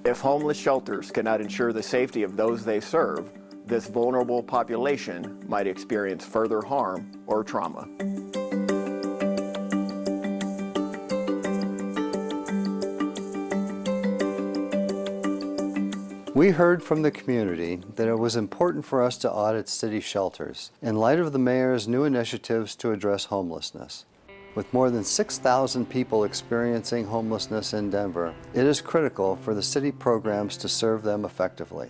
If homeless shelters cannot ensure the safety of those they serve, this vulnerable population might experience further harm or trauma. We heard from the community that it was important for us to audit city shelters in light of the mayor's new initiatives to address homelessness. With more than 6,000 people experiencing homelessness in Denver, it is critical for the city programs to serve them effectively.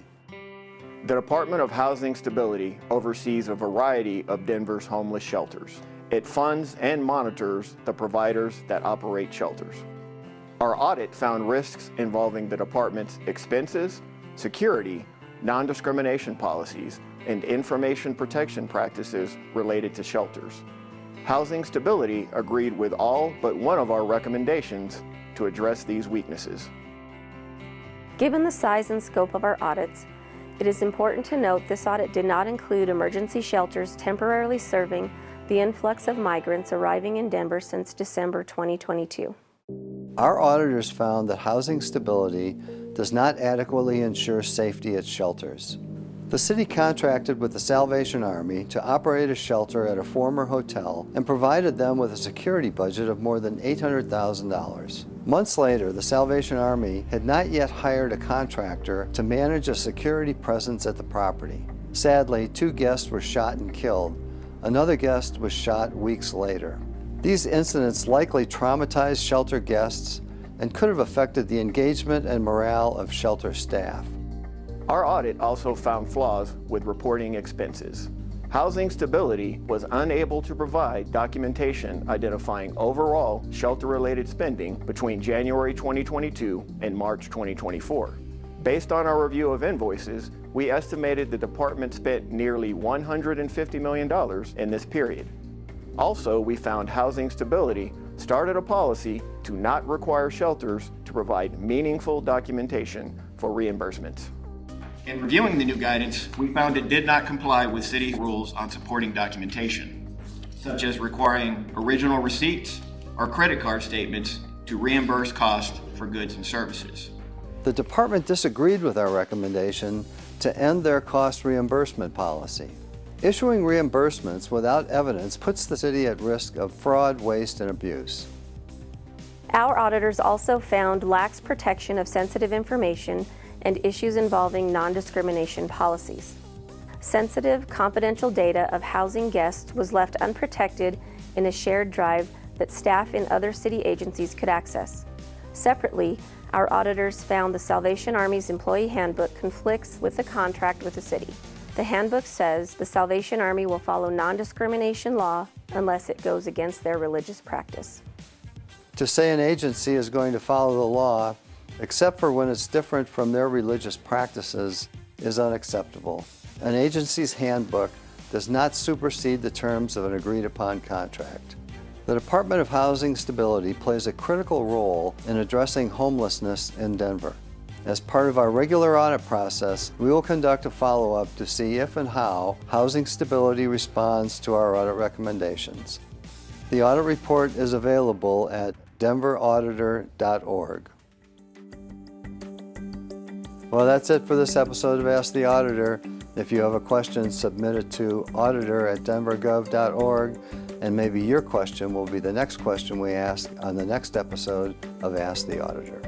The Department of Housing Stability oversees a variety of Denver's homeless shelters. It funds and monitors the providers that operate shelters. Our audit found risks involving the department's expenses, security, non-discrimination policies, and information protection practices related to shelters. Housing Stability agreed with all but one of our recommendations to address these weaknesses. Given the size and scope of our audits, it is important to note this audit did not include emergency shelters temporarily serving the influx of migrants arriving in Denver since December 2022. Our auditors found that Housing Stability does not adequately ensure safety at shelters. The city contracted with the Salvation Army to operate a shelter at a former hotel and provided them with a security budget of more than $800,000. Months later, the Salvation Army had not yet hired a contractor to manage a security presence at the property. Sadly, 2 guests were shot and killed. Another guest was shot weeks later. These incidents likely traumatized shelter guests and could have affected the engagement and morale of shelter staff. Our audit also found flaws with reporting expenses. Housing Stability was unable to provide documentation identifying overall shelter-related spending between January 2022 and March 2024. Based on our review of invoices, we estimated the department spent nearly $150 million in this period. Also, we found Housing Stability started a policy to not require shelters to provide meaningful documentation for reimbursements. In reviewing the new guidance, we found it did not comply with city rules on supporting documentation, such as requiring original receipts or credit card statements to reimburse costs for goods and services. The department disagreed with our recommendation to end their cost reimbursement policy. Issuing reimbursements without evidence puts the city at risk of fraud, waste, and abuse. Our auditors also found lax protection of sensitive information and issues involving non-discrimination policies. Sensitive, confidential data of housing guests was left unprotected in a shared drive that staff in other city agencies could access. Separately, our auditors found the Salvation Army's employee handbook conflicts with the contract with the city. The handbook says the Salvation Army will follow non-discrimination law unless it goes against their religious practice. To say an agency is going to follow the law, except for when it's different from their religious practices, is unacceptable. An agency's handbook does not supersede the terms of an agreed-upon contract. The Department of Housing Stability plays a critical role in addressing homelessness in Denver. As part of our regular audit process, we will conduct a follow-up to see if and how Housing Stability responds to our audit recommendations. The audit report is available at denverauditor.org. Well, that's it for this episode of Ask the Auditor. If you have a question, submit it to auditor@denvergov.org, and maybe your question will be the next question we ask on the next episode of Ask the Auditor.